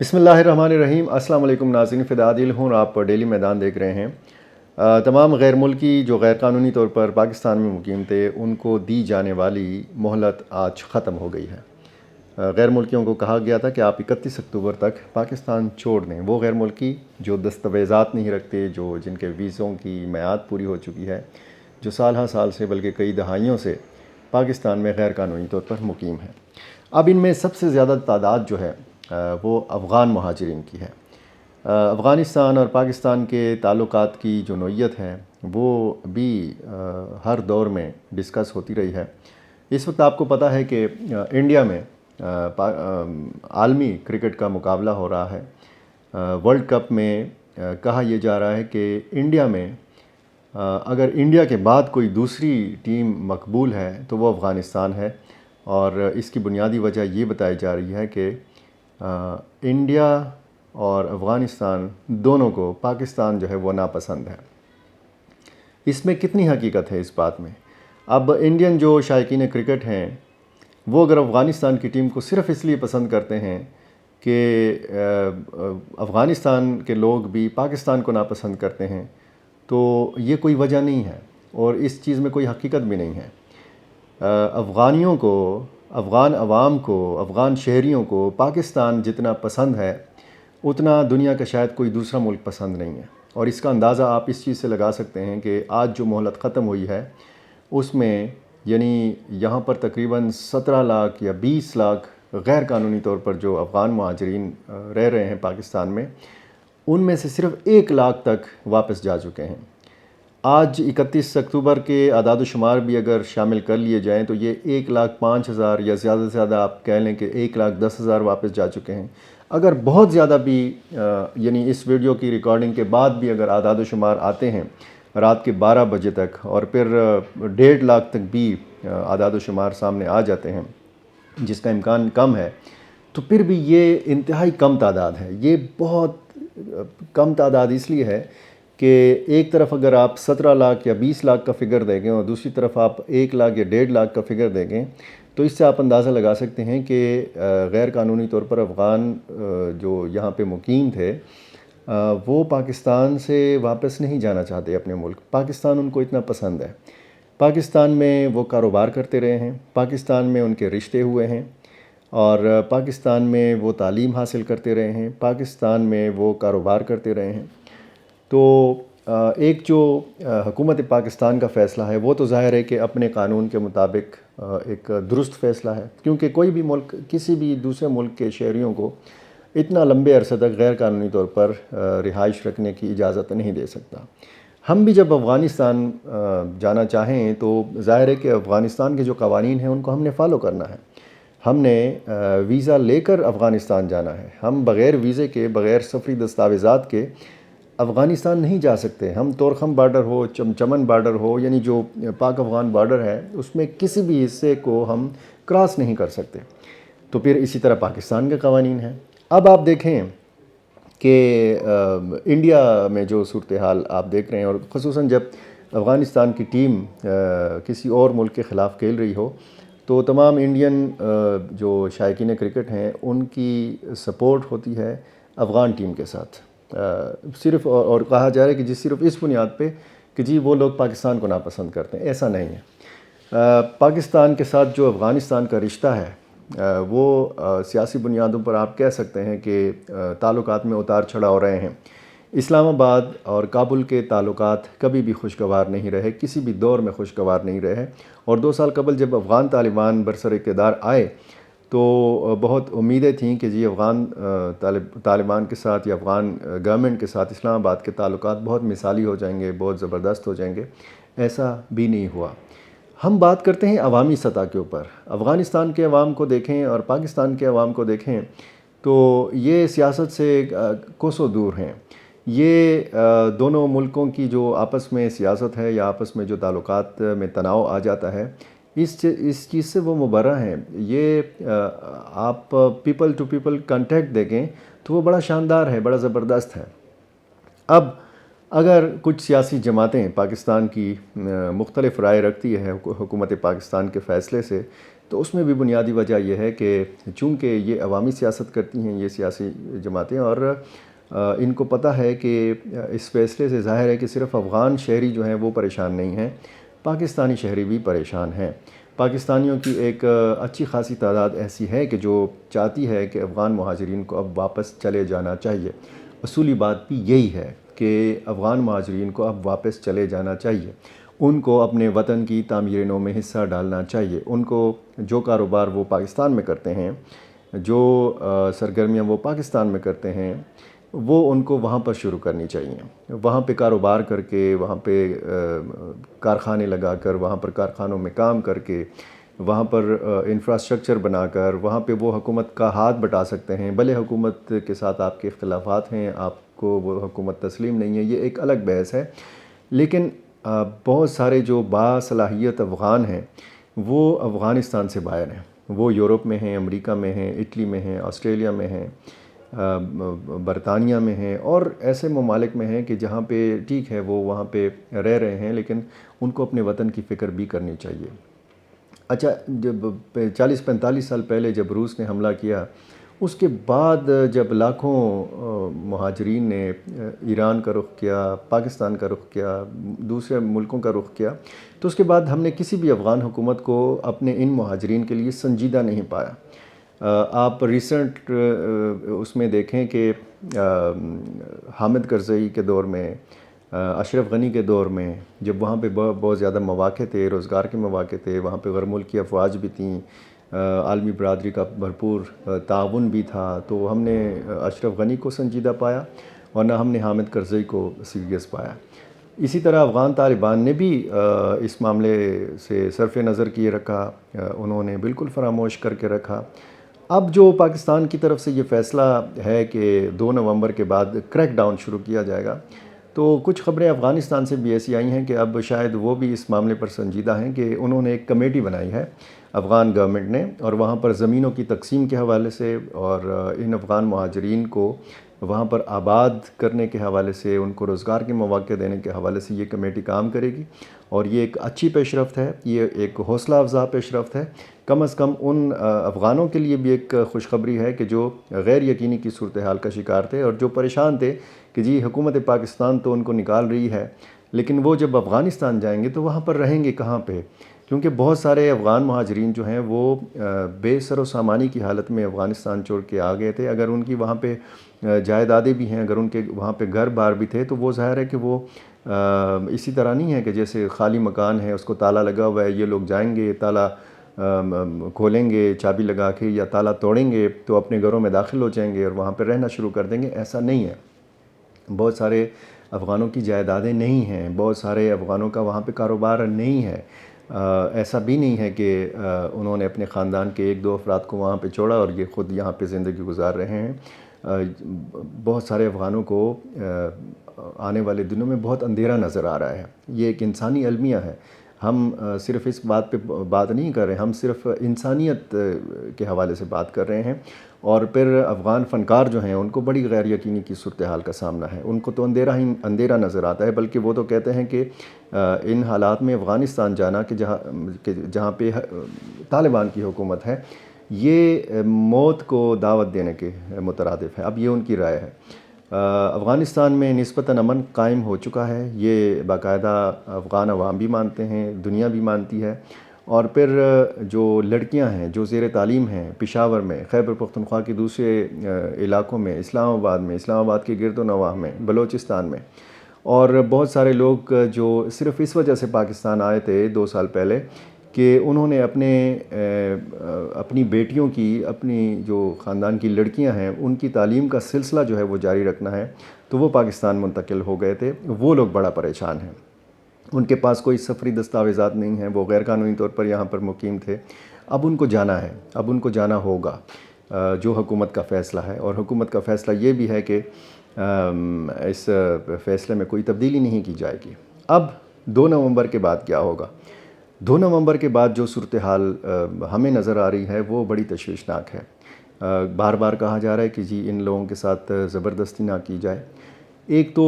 بسم اللہ الرحمن الرحیم۔ السلام علیکم ناظرین، فدا عادل ہوں اور آپ ڈیلی میدان دیکھ رہے ہیں۔ تمام غیر ملکی جو غیر قانونی طور پر پاکستان میں مقیم تھے ان کو دی جانے والی مہلت آج ختم ہو گئی ہے۔ غیر ملکیوں کو کہا گیا تھا کہ آپ 31 اکتوبر تک پاکستان چھوڑ دیں۔ وہ غیر ملکی جو دستاویزات نہیں رکھتے، جن کے ویزوں کی میعاد پوری ہو چکی ہے، جو سال ہر سال سے بلکہ کئی دہائیوں سے پاکستان میں غیر قانونی طور پر مقیم ہیں۔ اب ان میں سب سے زیادہ تعداد جو ہے وہ افغان مہاجرین کی ہے۔ افغانستان اور پاکستان کے تعلقات کی جو نوعیت ہے وہ بھی ہر دور میں ڈسکس ہوتی رہی ہے۔ اس وقت آپ کو پتہ ہے کہ انڈیا میں عالمی کرکٹ کا مقابلہ ہو رہا ہے۔ ورلڈ کپ میں کہا یہ جا رہا ہے کہ انڈیا میں اگر انڈیا کے بعد کوئی دوسری ٹیم مقبول ہے تو وہ افغانستان ہے، اور اس کی بنیادی وجہ یہ بتائی جا رہی ہے کہ انڈیا اور افغانستان دونوں کو پاکستان جو ہے وہ ناپسند ہے۔ اس میں کتنی حقیقت ہے اس بات میں؟ اب انڈین جو شائقین کرکٹ ہیں وہ اگر افغانستان کی ٹیم کو صرف اس لیے پسند کرتے ہیں کہ افغانستان کے لوگ بھی پاکستان کو ناپسند کرتے ہیں تو یہ کوئی وجہ نہیں ہے، اور اس چیز میں کوئی حقیقت بھی نہیں ہے۔ افغانیوں کو، افغان عوام کو، افغان شہریوں کو پاکستان جتنا پسند ہے اتنا دنیا کا شاید کوئی دوسرا ملک پسند نہیں ہے، اور اس کا اندازہ آپ اس چیز سے لگا سکتے ہیں کہ آج جو مہلت ختم ہوئی ہے اس میں یعنی یہاں پر تقریباً 17 لاکھ یا 20 لاکھ غیر قانونی طور پر جو افغان مہاجرین رہ رہے ہیں پاکستان میں، ان میں سے صرف 1 لاکھ تک واپس جا چکے ہیں۔ آج 31 اکتوبر کے اعداد و شمار بھی اگر شامل کر لیے جائیں تو یہ 1,05,000 یا زیادہ سے زیادہ آپ کہہ لیں کہ 1,10,000 واپس جا چکے ہیں۔ اگر بہت زیادہ بھی یعنی اس ویڈیو کی ریکارڈنگ کے بعد بھی اگر اعداد و شمار آتے ہیں رات کے 12 بجے تک، اور پھر 1.5 لاکھ تک بھی اعداد و شمار سامنے آ جاتے ہیں جس کا امکان کم ہے، تو پھر بھی یہ انتہائی کم تعداد ہے۔ یہ بہت کم تعداد اس لیے ہے کہ ایک طرف اگر آپ 17 لاکھ یا 20 لاکھ کا فگر دیکھیں اور دوسری طرف آپ 1 لاکھ یا 1.5 لاکھ کا فگر دیکھیں تو اس سے آپ اندازہ لگا سکتے ہیں کہ غیر قانونی طور پر افغان جو یہاں پہ مقیم تھے وہ پاکستان سے واپس نہیں جانا چاہتے اپنے ملک۔ پاکستان ان کو اتنا پسند ہے، پاکستان میں وہ کاروبار کرتے رہے ہیں، پاکستان میں ان کے رشتے ہوئے ہیں، اور پاکستان میں وہ تعلیم حاصل کرتے رہے ہیں، پاکستان میں وہ کاروبار کرتے رہے ہیں۔ تو ایک جو حکومت پاکستان کا فیصلہ ہے وہ تو ظاہر ہے کہ اپنے قانون کے مطابق ایک درست فیصلہ ہے، کیونکہ کوئی بھی ملک کسی بھی دوسرے ملک کے شہریوں کو اتنا لمبے عرصے تک غیر قانونی طور پر رہائش رکھنے کی اجازت نہیں دے سکتا۔ ہم بھی جب افغانستان جانا چاہیں تو ظاہر ہے کہ افغانستان کے جو قوانین ہیں ان کو ہم نے فالو کرنا ہے۔ ہم نے ویزا لے کر افغانستان جانا ہے۔ ہم بغیر ویزے کے، بغیر سفری دستاویزات کے افغانستان نہیں جا سکتے۔ ہم طورخم بارڈر ہو، چمن بارڈر ہو، یعنی جو پاک افغان بارڈر ہے اس میں کسی بھی حصے کو ہم کراس نہیں کر سکتے۔ تو پھر اسی طرح پاکستان کے قوانین ہیں۔ اب آپ دیکھیں کہ انڈیا میں جو صورتحال آپ دیکھ رہے ہیں، اور خصوصاً جب افغانستان کی ٹیم کسی اور ملک کے خلاف کھیل رہی ہو تو تمام انڈین جو شائقین کرکٹ ہیں ان کی سپورٹ ہوتی ہے افغان ٹیم کے ساتھ، صرف اور کہا جا رہا ہے کہ صرف اس بنیاد پہ کہ جی وہ لوگ پاکستان کو ناپسند کرتے ہیں۔ ایسا نہیں ہے۔ پاکستان کے ساتھ جو افغانستان کا رشتہ ہے وہ سیاسی بنیادوں پر آپ کہہ سکتے ہیں کہ تعلقات میں اتار چڑھاؤ رہے ہیں۔ اسلام آباد اور کابل کے تعلقات کبھی بھی خوشگوار نہیں رہے، کسی بھی دور میں خوشگوار نہیں رہے، اور 2 سال قبل جب افغان طالبان برسر اقتدار آئے تو بہت امیدیں تھیں کہ جی افغان طالبان کے ساتھ یا افغان گورنمنٹ کے ساتھ اسلام آباد کے تعلقات بہت مثالی ہو جائیں گے، بہت زبردست ہو جائیں گے۔ ایسا بھی نہیں ہوا۔ ہم بات کرتے ہیں عوامی سطح کے اوپر۔ افغانستان کے عوام کو دیکھیں اور پاکستان کے عوام کو دیکھیں تو یہ سیاست سے کوسوں دور ہیں۔ یہ دونوں ملکوں کی جو آپس میں سیاست ہے یا آپس میں جو تعلقات میں تناؤ آ جاتا ہے، اس چیز سے وہ مبرہ ہیں۔ یہ آپ پیپل ٹو پیپل کانٹیکٹ دیکھیں تو وہ بڑا شاندار ہے، بڑا زبردست ہے۔ اب اگر کچھ سیاسی جماعتیں پاکستان کی مختلف رائے رکھتی ہے حکومت پاکستان کے فیصلے سے، تو اس میں بھی بنیادی وجہ یہ ہے کہ چونکہ یہ عوامی سیاست کرتی ہیں یہ سیاسی جماعتیں، اور ان کو پتہ ہے کہ اس فیصلے سے ظاہر ہے کہ صرف افغان شہری جو ہیں وہ پریشان نہیں ہیں، پاکستانی شہری بھی پریشان ہیں۔ پاکستانیوں کی ایک اچھی خاصی تعداد ایسی ہے کہ جو چاہتی ہے کہ افغان مہاجرین کو اب واپس چلے جانا چاہیے۔ اصولی بات بھی یہی ہے کہ افغان مہاجرین کو اب واپس چلے جانا چاہیے، ان کو اپنے وطن کی تعمیر نو میں حصہ ڈالنا چاہیے، ان کو جو کاروبار وہ پاکستان میں کرتے ہیں، جو سرگرمیاں وہ پاکستان میں کرتے ہیں، وہ ان کو وہاں پر شروع کرنی چاہیے، وہاں پہ کاروبار کر کے، وہاں پہ کارخانے لگا کر، وہاں پر کارخانوں میں کام کر کے، وہاں پر انفراسٹرکچر بنا کر، وہاں پہ وہ حکومت کا ہاتھ بٹا سکتے ہیں۔ بھلے حکومت کے ساتھ آپ کے اختلافات ہیں، آپ کو وہ حکومت تسلیم نہیں ہے، یہ ایک الگ بحث ہے، لیکن بہت سارے جو باصلاحیت افغان ہیں وہ افغانستان سے باہر ہیں، وہ یورپ میں ہیں، امریکہ میں ہیں، اٹلی میں ہیں، آسٹریلیا میں ہیں، برطانیہ میں ہیں، اور ایسے ممالک میں ہیں کہ جہاں پہ ٹھیک ہے وہ وہاں پہ رہ رہے ہیں، لیکن ان کو اپنے وطن کی فکر بھی کرنی چاہیے۔ اچھا، جب 40-45 سال پہلے جب روس نے حملہ کیا، اس کے بعد جب لاکھوں مہاجرین نے ایران کا رخ کیا، پاکستان کا رخ کیا، دوسرے ملکوں کا رخ کیا، تو اس کے بعد ہم نے کسی بھی افغان حکومت کو اپنے ان مہاجرین کے لیے سنجیدہ نہیں پایا۔ آپ ریسنٹ اس میں دیکھیں کہ حامد کرزئی کے دور میں، اشرف غنی کے دور میں، جب وہاں پہ بہت زیادہ مواقع تھے، روزگار کے مواقع تھے، وہاں پہ غیر ملکی افواج بھی تھیں، عالمی برادری کا بھرپور تعاون بھی تھا، تو ہم نے اشرف غنی کو سنجیدہ پایا، ورنہ ہم نے حامد کرزئی کو سیریس پایا۔ اسی طرح افغان طالبان نے بھی اس معاملے سے صرف نظر کیے رکھا، انہوں نے بالکل فراموش کر کے رکھا۔ اب جو پاکستان کی طرف سے یہ فیصلہ ہے کہ 2 نومبر کے بعد کریک ڈاؤن شروع کیا جائے گا، تو کچھ خبریں افغانستان سے بھی ایسی آئی ہیں کہ اب شاید وہ بھی اس معاملے پر سنجیدہ ہیں کہ انہوں نے ایک کمیٹی بنائی ہے افغان گورنمنٹ نے، اور وہاں پر زمینوں کی تقسیم کے حوالے سے اور ان افغان مہاجرین کو وہاں پر آباد کرنے کے حوالے سے، ان کو روزگار کے مواقع دینے کے حوالے سے یہ کمیٹی کام کرے گی، اور یہ ایک اچھی پیش رفت ہے، یہ ایک حوصلہ افزا پیش رفت ہے۔ کم از کم ان افغانوں کے لیے بھی ایک خوشخبری ہے کہ جو غیر یقینی کی صورتحال کا شکار تھے اور جو پریشان تھے کہ جی حکومت پاکستان تو ان کو نکال رہی ہے، لیکن وہ جب افغانستان جائیں گے تو وہاں پر رہیں گے کہاں پہ؟ کیونکہ بہت سارے افغان مہاجرین جو ہیں وہ بے سر و سامانی کی حالت میں افغانستان چھوڑ کے آ گئے تھے۔ اگر ان کی وہاں پہ جائیدادیں بھی ہیں، اگر ان کے وہاں پہ گھر بار بھی تھے، تو وہ ظاہر ہے کہ وہ اسی طرح نہیں ہے کہ جیسے خالی مکان ہے، اس کو تالا لگا ہوا ہے، یہ لوگ جائیں گے، تالا کھولیں گے چابی لگا کے، یا تالا توڑیں گے تو اپنے گھروں میں داخل ہو جائیں گے اور وہاں پہ رہنا شروع کر دیں گے۔ ایسا نہیں ہے۔ بہت سارے افغانوں کی جائیدادیں نہیں ہیں، بہت سارے افغانوں کا وہاں پہ کاروبار نہیں ہے۔ ایسا بھی نہیں ہے کہ انہوں نے اپنے خاندان کے 1-2 افراد کو وہاں پہ چھوڑا اور یہ خود یہاں پہ زندگی گزار رہے ہیں۔ بہت سارے افغانوں کو آنے والے دنوں میں بہت اندھیرا نظر آ رہا ہے۔ یہ ایک انسانی المیہ ہے۔ ہم صرف اس بات پہ بات نہیں کر رہے، ہم صرف انسانیت کے حوالے سے بات کر رہے ہیں، اور پھر افغان فنکار جو ہیں ان کو بڑی غیر یقینی کی صورتحال کا سامنا ہے۔ ان کو تو اندھیرا نظر آتا ہے، بلکہ وہ تو کہتے ہیں کہ ان حالات میں افغانستان جانا کہ جہاں پہ طالبان کی حکومت ہے، یہ موت کو دعوت دینے کے مترادف ہے۔ اب یہ ان کی رائے ہے۔ افغانستان میں نسبتاً امن قائم ہو چکا ہے، یہ باقاعدہ افغان عوام بھی مانتے ہیں، دنیا بھی مانتی ہے، اور پھر جو لڑکیاں ہیں جو زیر تعلیم ہیں پشاور میں، خیبر پختونخوا کے دوسرے علاقوں میں، اسلام آباد کے گرد و نواح میں، بلوچستان میں، اور بہت سارے لوگ جو صرف اس وجہ سے پاکستان آئے تھے 2 سال پہلے کہ انہوں نے اپنی بیٹیوں کی، اپنی جو خاندان کی لڑکیاں ہیں ان کی تعلیم کا سلسلہ جو ہے وہ جاری رکھنا ہے، تو وہ پاکستان منتقل ہو گئے تھے۔ وہ لوگ بڑا پریشان ہیں، ان کے پاس کوئی سفری دستاویزات نہیں ہیں، وہ غیر قانونی طور پر یہاں پر مقیم تھے۔ اب ان کو جانا ہے، اب ان کو جانا ہوگا، جو حکومت کا فیصلہ ہے، اور حکومت کا فیصلہ یہ بھی ہے کہ اس فیصلے میں کوئی تبدیلی نہیں کی جائے گی۔ اب 2 نومبر کے بعد کیا ہوگا؟ 2 نومبر کے بعد جو صورتحال ہمیں نظر آ رہی ہے وہ بڑی تشویشناک ہے۔ بار بار کہا جا رہا ہے کہ جی ان لوگوں کے ساتھ زبردستی نہ کی جائے، ایک تو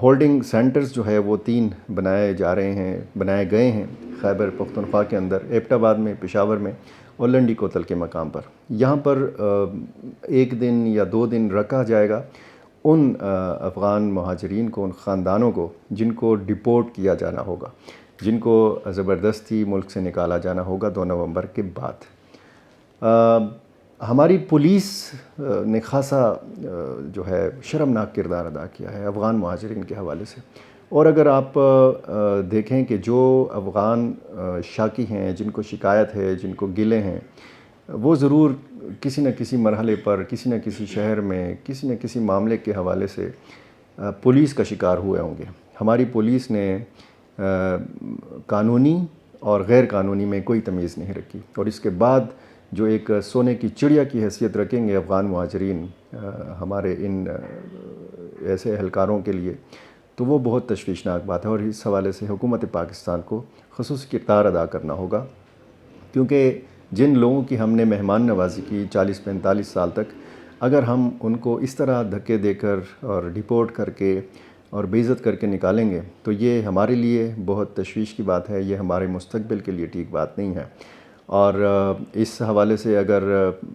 ہولڈنگ سینٹرز جو ہے وہ 3 بنائے گئے ہیں خیبر پختونخوا کے اندر، ایبٹ آباد میں، پشاور میں اور لنڈی کوتل کے مقام پر۔ یہاں پر 1 دن یا 2 دن رکھا جائے گا ان افغان مہاجرین کو، ان خاندانوں کو جن کو ڈپورٹ کیا جانا ہوگا، جن کو زبردستی ملک سے نکالا جانا ہوگا 2 نومبر کے بعد۔ ہماری پولیس نے خاصا جو ہے شرمناک کردار ادا کیا ہے افغان مہاجرین کے حوالے سے، اور اگر آپ دیکھیں کہ جو افغان شاکی ہیں، جن کو شکایت ہے، جن کو گلے ہیں، وہ ضرور کسی نہ کسی مرحلے پر، کسی نہ کسی شہر میں، کسی نہ کسی معاملے کے حوالے سے پولیس کا شکار ہوئے ہوں گے۔ ہماری پولیس نے قانونی اور غیر قانونی میں کوئی تمیز نہیں رکھی، اور اس کے بعد جو ایک سونے کی چڑیا کی حیثیت رکھیں گے افغان مہاجرین ہمارے ان ایسے اہلکاروں کے لیے، تو وہ بہت تشویشناک بات ہے، اور اس حوالے سے حکومت پاکستان کو خصوصی کردار ادا کرنا ہوگا، کیونکہ جن لوگوں کی ہم نے مہمان نوازی کی 40-45 سال تک، اگر ہم ان کو اس طرح دھکے دے کر اور ڈپورٹ کر کے اور بے عزت کر کے نکالیں گے تو یہ ہمارے لیے بہت تشویش کی بات ہے، یہ ہمارے مستقبل کے لیے ٹھیک بات نہیں ہے۔ اور اس حوالے سے اگر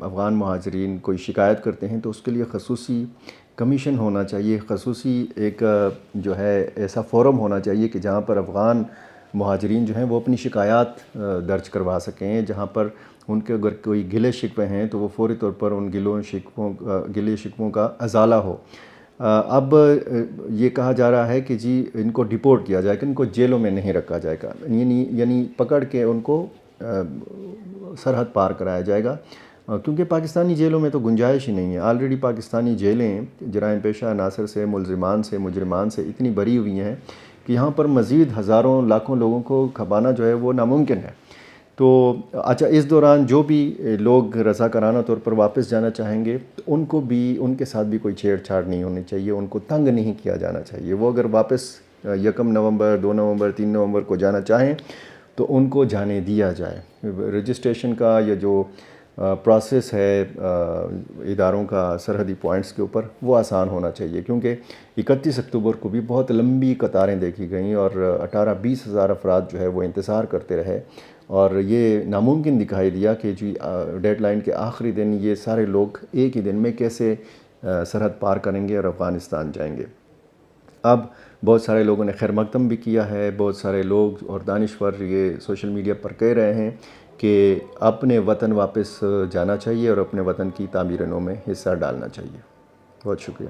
افغان مہاجرین کوئی شکایت کرتے ہیں تو اس کے لیے خصوصی کمیشن ہونا چاہیے، خصوصی ایک جو ہے ایسا فورم ہونا چاہیے کہ جہاں پر افغان مہاجرین جو ہیں وہ اپنی شکایات درج کروا سکیں، جہاں پر ان کے اگر کوئی گلے شکوے ہیں تو وہ فوری طور پر ان گلے شکووں کا ازالہ ہو۔ اب یہ کہا جا رہا ہے کہ جی ان کو ڈپورٹ کیا جائے گا، ان کو جیلوں میں نہیں رکھا جائے گا، یعنی پکڑ کے ان کو سرحد پار کرایا جائے گا، کیونکہ پاکستانی جیلوں میں تو گنجائش ہی نہیں ہے۔ آلریڈی پاکستانی جیلیں جرائم پیشہ عناصر سے، ملزمان سے، مجرمان سے اتنی بری ہوئی ہیں کہ یہاں پر مزید ہزاروں لاکھوں لوگوں کو کھپانا جو ہے وہ ناممکن ہے۔ تو اچھا، اس دوران جو بھی لوگ رضاکارانہ طور پر واپس جانا چاہیں گے ان کو بھی، ان کے ساتھ بھی کوئی چھیڑ چھاڑ نہیں ہونی چاہیے، ان کو تنگ نہیں کیا جانا چاہیے۔ وہ اگر واپس 1 نومبر، 2 نومبر، 3 نومبر کو جانا چاہیں تو ان کو جانے دیا جائے۔ رجسٹریشن کا یا جو پروسیس ہے اداروں کا سرحدی پوائنٹس کے اوپر، وہ آسان ہونا چاہیے، کیونکہ 31 اکتوبر کو بھی بہت لمبی قطاریں دیکھی گئیں اور 18-20 ہزار افراد جو ہے وہ انتظار کرتے رہے، اور یہ ناممکن دکھائی دیا کہ جی ڈیڈ لائن کے آخری دن یہ سارے لوگ ایک ہی دن میں کیسے سرحد پار کریں گے اور افغانستان جائیں گے۔ اب بہت سارے لوگوں نے خیر مقدم بھی کیا ہے، بہت سارے لوگ اور دانشور یہ سوشل میڈیا پر کہہ رہے ہیں کہ اپنے وطن واپس جانا چاہیے اور اپنے وطن کی تعمیر نو میں حصہ ڈالنا چاہیے۔ بہت شکریہ۔